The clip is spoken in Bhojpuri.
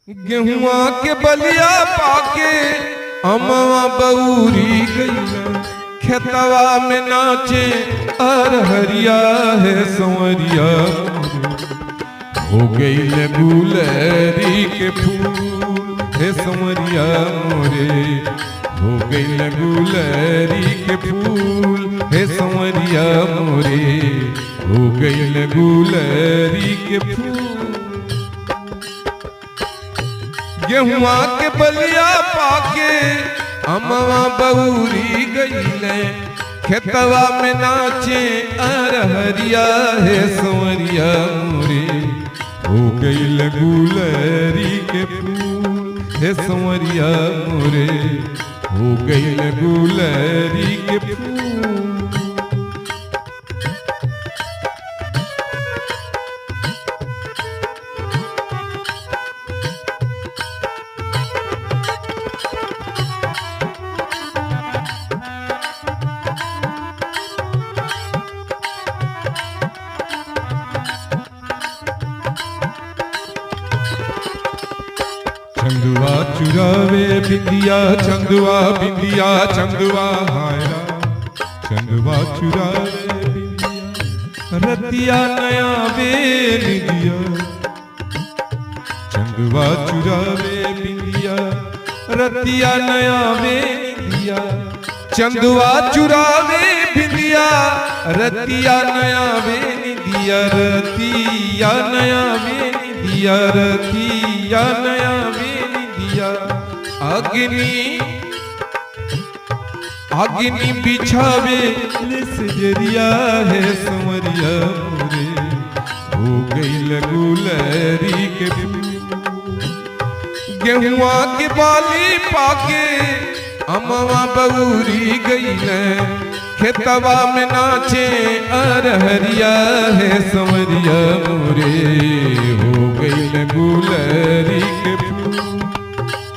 गेहुआ के बलिया पाके अमवा बऊरी गईला, खेतवा में नाचे अरहरिया है संवरिया हो गई गुलरी के फूल है संवरिया मोरे हो गई गुलरी के फूल है संवरिया मोरे हो गई गुलरी के फूल। गेहुआ के बलिया पाके अमवा बऊरी गईले, खेतवा में नाचे अरहरिया है संवरिया मोरे हो गईल गुलरी के फूल है संवरिया मोरे हो गईल गुलरी के फूल। चंदुआ चुरावे बिंदिया चंदुआ बिंदिया चंदुआ हायरा चंदुआ चुरावे बिंदिया रतिया नया बेनिदिया चंदुआ चुरावे बिंदिया रतिया नया बेनिदिया चंदुआ चुरावे बिंदिया रतिया नया बेनिदिया रतिया नया बेनिदिया रतिया नया अग्नि अग्नि बिछावे सजरिया है संवरिया मोरे हो गई गुलरी के फूल। गेहुआ के बाली पाके अमवा बऊरी गईले, खेतवा में नाचे अरहरिया है संवरिया मोरे